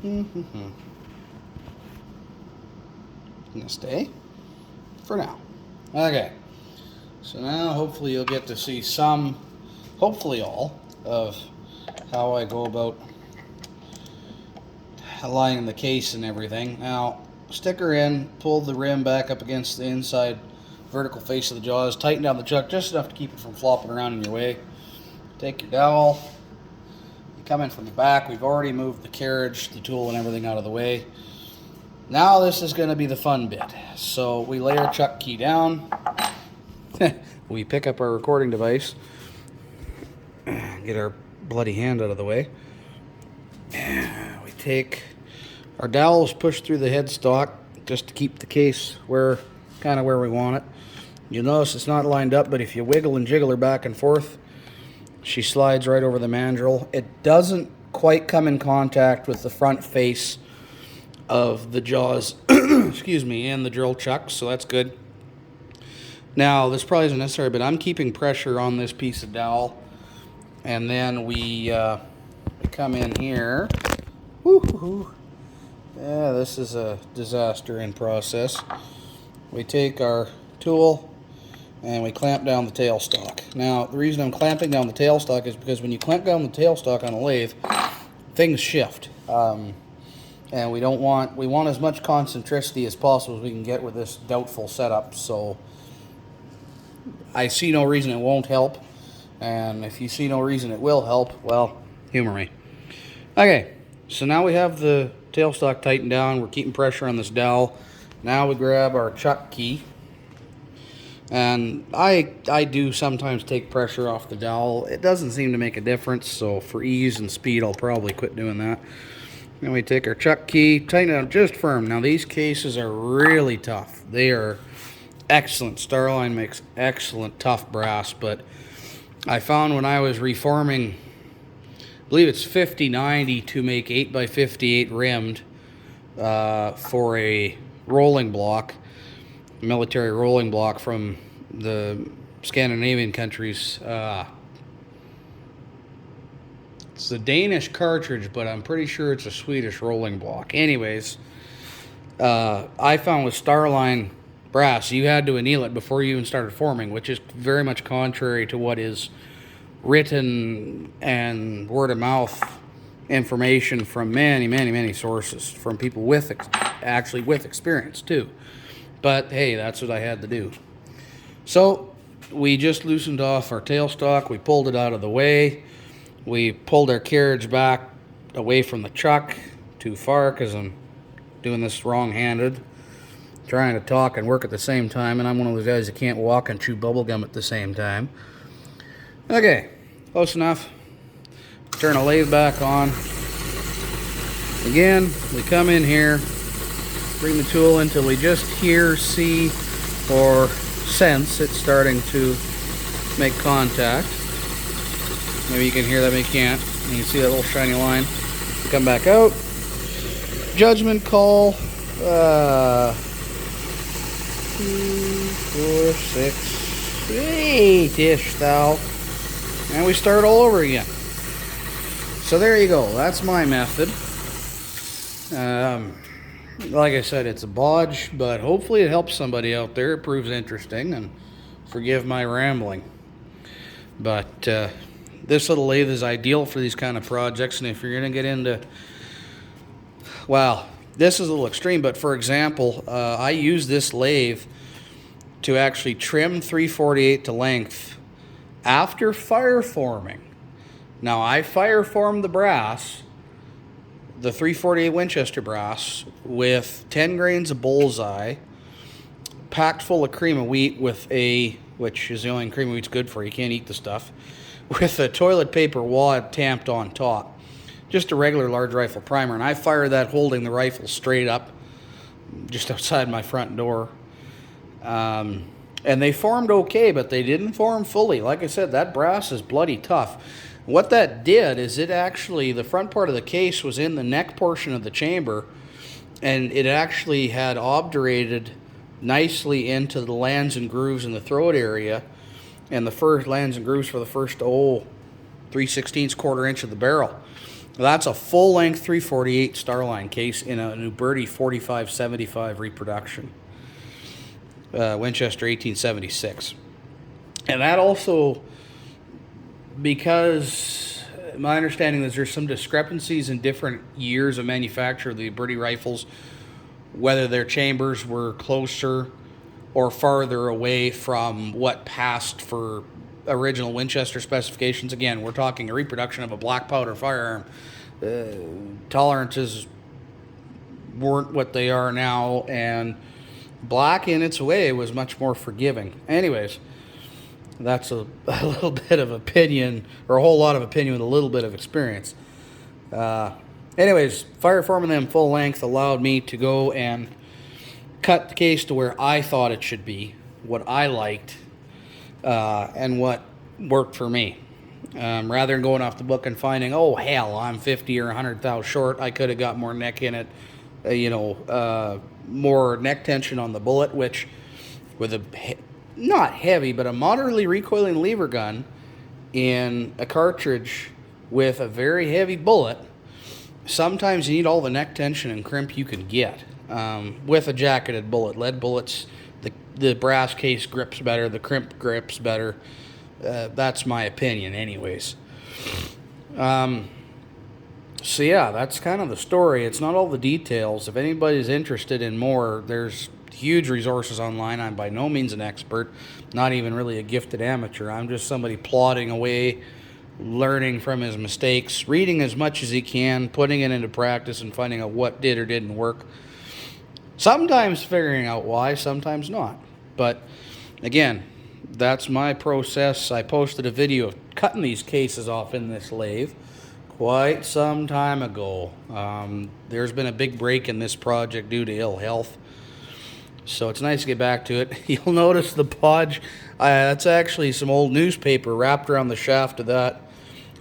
Gonna stay for now. Okay, so now hopefully you'll get to see some, hopefully all, of how I go about aligning the case and everything. Now, stick her in, pull the rim back up against the inside vertical face of the jaws, tighten down the chuck just enough to keep it from flopping around in your way. Take your dowel, you come in from the back. We've already moved the carriage, the tool, and everything out of the way. Now this is going to be the fun bit. So we lay our chuck key down, we pick up our recording device, get our bloody hand out of the way, we take our dowels, push through the headstock just to keep the case kind of where we want it. You'll notice it's not lined up, but if you wiggle and jiggle her back and forth, she slides right over the mandrel. It doesn't quite come in contact with the front face of the jaws, excuse me, and the drill chuck, so that's good. Now, this probably isn't necessary, but I'm keeping pressure on this piece of dowel, and then we come in here. Woo-hoo. Yeah, this is a disaster in process. We take our tool and we clamp down the tailstock. Now, the reason I'm clamping down the tailstock is because when you clamp down the tailstock on a lathe, things shift. And we want as much concentricity as possible as we can get with this doubtful setup. So I see no reason it won't help. And if you see no reason it will help, well, humor me. Okay, so now we have the tailstock tightened down. We're keeping pressure on this dowel. Now we grab our chuck key. And I do sometimes take pressure off the dowel. It doesn't seem to make a difference, so for ease and speed, I'll probably quit doing that. Then we take our chuck key, tighten it up just firm. Now these cases are really tough. They are excellent. Starline makes excellent tough brass, but I found when I was reforming, I believe it's 5090 to make 8x58 rimmed for a rolling block, military rolling block from the Scandinavian countries. It's a Danish cartridge, but I'm pretty sure it's a Swedish rolling block. Anyways, I found with Starline brass, you had to anneal it before you even started forming, which is very much contrary to what is written and word of mouth information from many sources, from people with actually with experience too. But hey, that's what I had to do. So we just loosened off our tailstock, we pulled it out of the way, we pulled our carriage back away from the chuck too far because I'm doing this wrong-handed, trying to talk and work at the same time, and I'm one of those guys that can't walk and chew bubblegum at the same time. Okay, close enough. Turn the lathe back on. Again, we come in here, bring the tool until we just hear, see, or sense it's starting to make contact. Maybe you can hear that, maybe you can't. You can see that little shiny line. Come back out. Judgment call. 2, 4, 6, 8-ish thou. And we start all over again. So there you go. That's my method. Like I said, it's a bodge, but hopefully it helps somebody out there. It proves interesting, and forgive my rambling. But this little lathe is ideal for these kind of projects, and if you're going to get into, well, this is a little extreme, but for example, I use this lathe to actually trim 3/48 to length after fire forming. Now, I fire formed the brass, the 3/48 Winchester brass, with 10 grains of bullseye, packed full of cream of wheat with which is the only cream of wheat's good for, you can't eat the stuff, with a toilet paper wad tamped on top. Just a regular large rifle primer, and I fired that holding the rifle straight up just outside my front door. And they formed okay, but they didn't form fully. Like I said, that brass is bloody tough. What that did is it actually, the front part of the case was in the neck portion of the chamber, and it actually had obturated nicely into the lands and grooves in the throat area, and the first lands and grooves for the first 3/16 quarter inch of the barrel. That's a full-length 348 Starline case in a Nuberti 4575 reproduction. Winchester 1876. And that also, because my understanding is there's some discrepancies in different years of manufacture of the Nuberti rifles, whether their chambers were closer or farther away from what passed for original Winchester specifications. Again, we're talking a reproduction of a black powder firearm. Tolerances weren't what they are now, and black in its way was much more forgiving. Anyways, that's a little bit of opinion, or a whole lot of opinion with a little bit of experience. Anyways, fireforming them full length allowed me to go and cut the case to where I thought it should be, what I liked, and what worked for me. Rather than going off the book and finding, oh hell, I'm 50 or 100 thou short, I could have got more neck in it, more neck tension on the bullet, which with a not heavy but a moderately recoiling lever gun in a cartridge with a very heavy bullet, sometimes you need all the neck tension and crimp you can get. With a jacketed bullet, lead bullets, the brass case grips better, the crimp grips better. That's my opinion anyways. So yeah, that's kind of the story. It's not all the details. If anybody's interested in more, there's huge resources online. I'm by no means an expert, not even really a gifted amateur. I'm just somebody plodding away, learning from his mistakes, reading as much as he can, putting it into practice and finding out what did or didn't work. Sometimes figuring out why, sometimes not. But again, that's my process. I posted a video of cutting these cases off in this lathe quite some time ago. There's been a big break in this project due to ill health, so it's nice to get back to it. You'll notice the podge, that's actually some old newspaper wrapped around the shaft of that.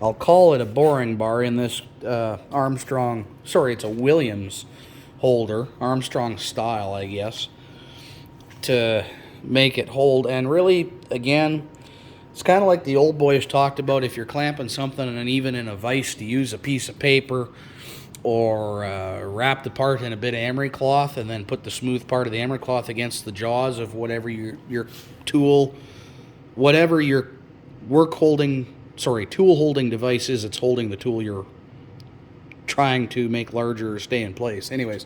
I'll call it a boring bar in this Armstrong, sorry, it's a Williams holder, Armstrong style, I guess, to make it hold. And really, again, it's kind of like the old boys talked about, if you're clamping something and even in a vise, to use a piece of paper or wrap the part in a bit of emery cloth and then put the smooth part of the emery cloth against the jaws of whatever your tool, whatever your tool holding device is, it's holding the tool you're trying to make larger or stay in place. Anyways,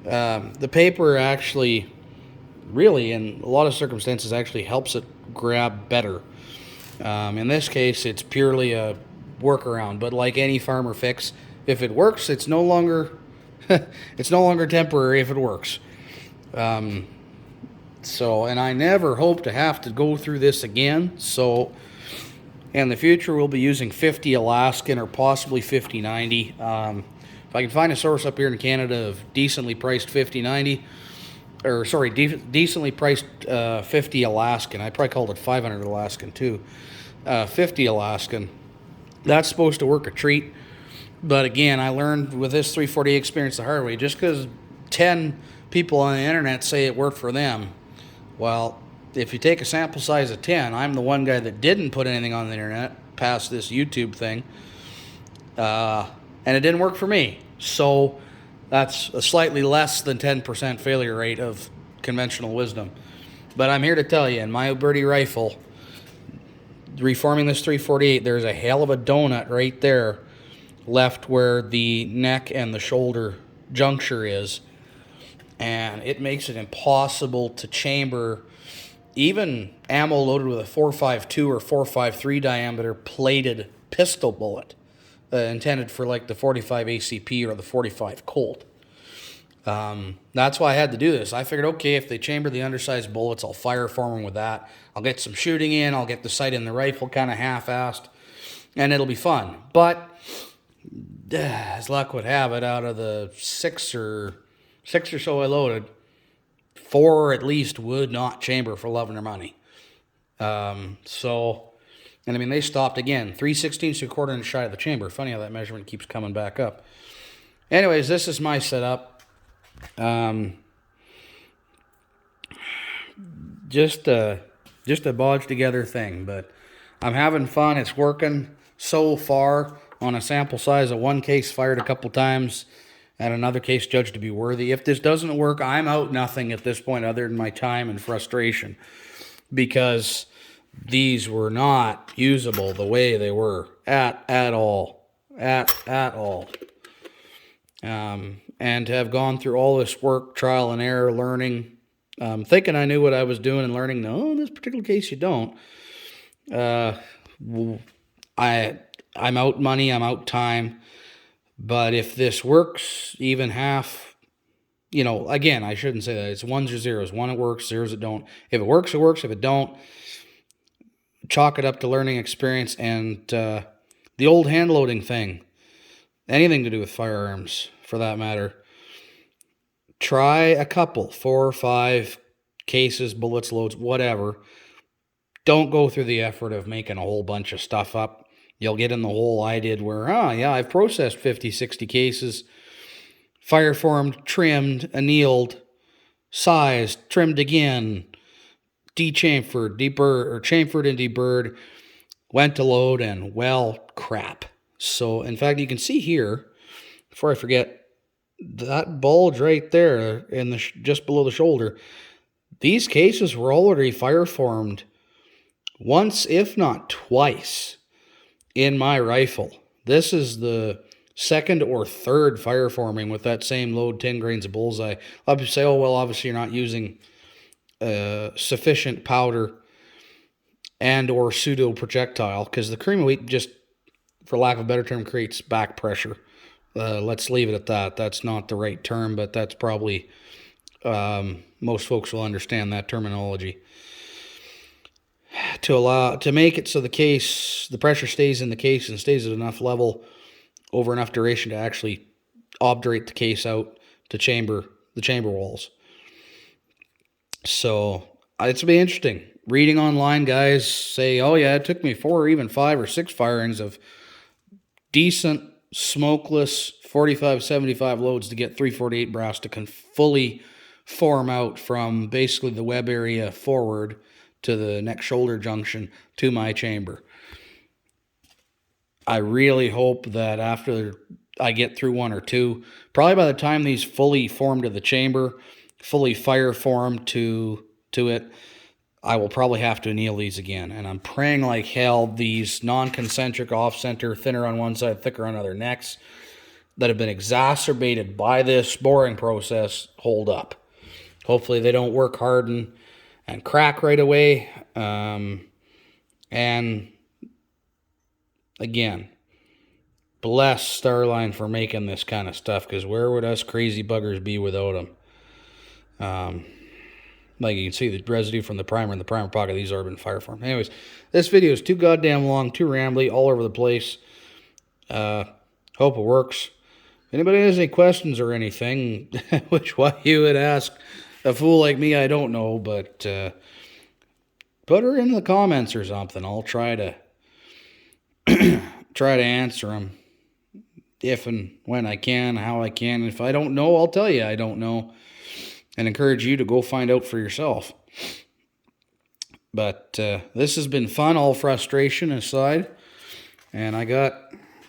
the paper actually, really, in a lot of circumstances, actually helps it grab better. In this case, it's purely a workaround, but like any farmer fix, if it works, it's no longer it's no longer temporary if it works. So, and I never hope to have to go through this again. So in the future, we'll be using 50 Alaskan or possibly 5090. If I can find a source up here in Canada of decently priced 5090, or sorry, decently priced 50 Alaskan. I probably called it 500 Alaskan too. 50 Alaskan. That's supposed to work a treat. But again, I learned with this 340 experience the hard way. Just because 10 people on the internet say it worked for them, well, if you take a sample size of 10, I'm the one guy that didn't put anything on the internet past this YouTube thing, and it didn't work for me. So that's a slightly less than 10% failure rate of conventional wisdom. But I'm here to tell you, in my Nuberti rifle, reforming this 348, there's a hell of a donut right there left where the neck and the shoulder juncture is, and it makes it impossible to chamber even ammo loaded with a 4.52 or 4.53 diameter plated pistol bullet intended for like the 45 ACP or the 45 Colt. That's why I had to do this. I figured, okay, if they chamber the undersized bullets, I'll fire form them with that. I'll get some shooting in. I'll get the sight in the rifle kind of half-assed, and it'll be fun. But as luck would have it, out of the six or so I loaded, 4 at least would not chamber for love of their money. And I mean, they stopped again, 3/16 to a quarter inch shy of the chamber. Funny how that measurement keeps coming back up. Anyways, this is my setup. Just a bodged together thing, but I'm having fun. It's working so far. on a sample size of one case fired a couple times and another case judged to be worthy. If this doesn't work, I'm out nothing at this point other than my time and frustration, because these were not usable the way they were at all. And to have gone through all this work, trial and error, learning, thinking I knew what I was doing and learning, no, in this particular case you don't. I'm out money, I'm out time. But if this works even half, you know, again, I shouldn't say that. It's ones or zeros. One, it works, zeros, it don't. If it works, it works. If it don't, chalk it up to learning experience. And the old hand loading thing, anything to do with firearms for that matter, try a couple, 4 or 5 cases, bullets, loads, whatever. Don't go through the effort of making a whole bunch of stuff up. You'll get in the hole I did where, yeah, I've processed 50, 60 cases, fire formed, trimmed, annealed, sized, trimmed again, dechamfered, deburred, or chamfered and deburred, went to load, and well, crap. So, in fact, you can see here, before I forget, that bulge right there in the just below the shoulder, these cases were already fire formed once, if not twice, in my rifle. This is the second or third fire forming with that same load, 10 grains of bullseye. I'll say, oh, well, obviously you're not using sufficient powder and or pseudo projectile, because the cream of wheat just, for lack of a better term, creates back pressure. Let's leave it at that. That's not the right term, but that's probably, most folks will understand that terminology. To make it so the pressure stays in the case and stays at enough level over enough duration to actually obdurate the case out to the chamber walls. So it's be interesting. Reading online, guys say, oh yeah, it took me 4 or even 5 or 6 firings of decent smokeless 45-75 loads to get 348 brass to fully form out from basically the web area forward to the neck shoulder junction to my chamber. I really hope that after I get through 1 or 2, probably by the time these fully form to the chamber, fully fire form to it, I will probably have to anneal these again. And I'm praying like hell these non-concentric, off-center, thinner on one side, thicker on other necks that have been exacerbated by this boring process hold up. Hopefully they don't work hard and crack right away. And again, bless Starline for making this kind of stuff, because where would us crazy buggers be without them? Like you can see the residue from the primer in the primer pocket. These are been fire formed. Anyways, this video is too goddamn long, too rambly, all over the place. Hope it works. If anybody has any questions or anything, which why you would ask a fool like me, I don't know, but put her in the comments or something. I'll try to answer them if and when I can, how I can. If I don't know, I'll tell you I don't know, and encourage you to go find out for yourself. But this has been fun, all frustration aside. And I got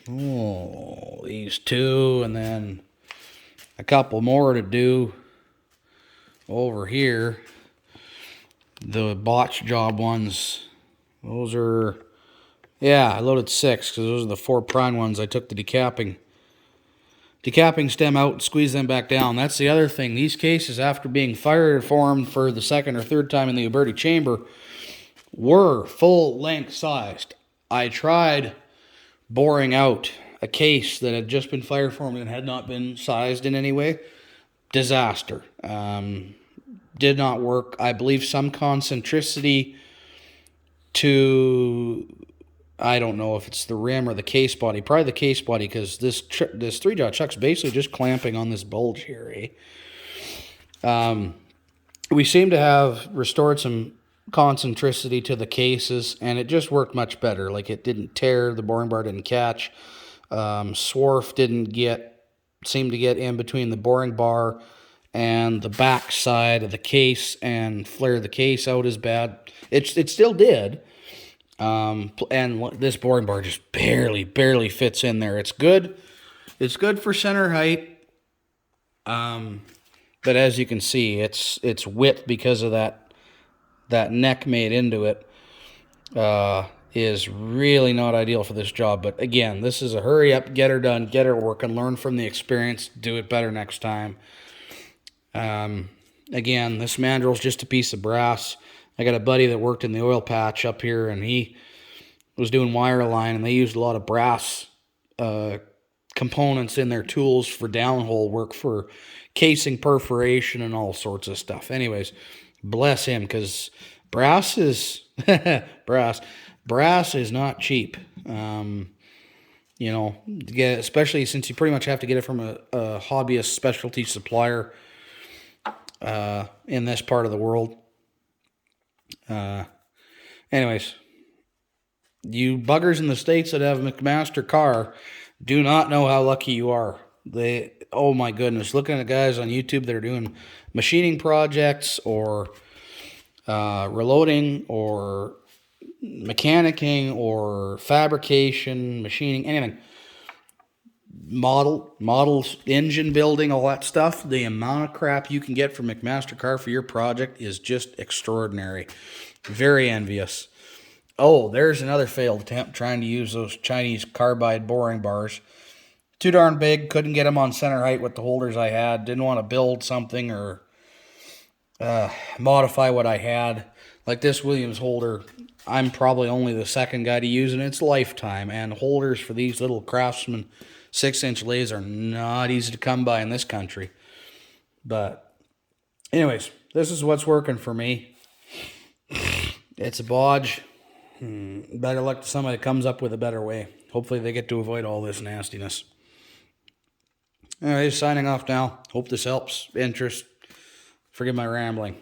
these 2 and then a couple more to do over here. The botch job ones, those are, yeah, I loaded 6 because those are the 4 prime ones. I took the decapping stem out and squeezed them back down. That's the other thing. These cases, after being fire formed for the 2nd or 3rd time in the Uberti chamber, were full length sized. I tried boring out a case that had just been fire formed and had not been sized in any way. Disaster. Did not work. I believe some concentricity to, I don't know if it's the rim or the case body. Probably the case body, because this 3-dot chuck's basically just clamping on this bulge here. We seem to have restored some concentricity to the cases, and it just worked much better. Like, it didn't tear, the boring bar didn't catch. Swarf didn't seem to get in between the boring bar and the back side of the case and flare the case out as bad. It still did, And this boring bar just barely fits in there. It's good. It's good for center height. But as you can see, it's width because of that neck made into it. Is really not ideal for this job. But again, this is a hurry up, get her done, get her working, learn from the experience, do it better next time. Again, this mandrel's just a piece of brass. I got a buddy that worked in the oil patch up here, and he was doing wire line, and they used a lot of brass components in their tools for downhole work, for casing perforation and all sorts of stuff. Anyways, bless him, because brass is brass is not cheap. You know, especially since you pretty much have to get it from a hobbyist specialty supplier in this part of the world. Anyways, you buggers in the States that have a McMaster car do not know how lucky you are. Oh my goodness, looking at guys on YouTube that are doing machining projects or reloading or mechanicking or fabrication, machining, anything. Models, engine building, all that stuff. The amount of crap you can get from McMaster Car for your project is just extraordinary. Very envious. Oh, there's another failed attempt trying to use those Chinese carbide boring bars. Too darn big. Couldn't get them on center height with the holders I had. Didn't want to build something or modify what I had. Like this Williams holder, I'm probably only the second guy to use it in its lifetime. And holders for these little Craftsman 6-inch lathes are not easy to come by in this country. But anyways, this is what's working for me. It's a bodge. Better luck to somebody that comes up with a better way. Hopefully they get to avoid all this nastiness. Anyways, signing off now. Hope this helps. Interest. Forgive my rambling.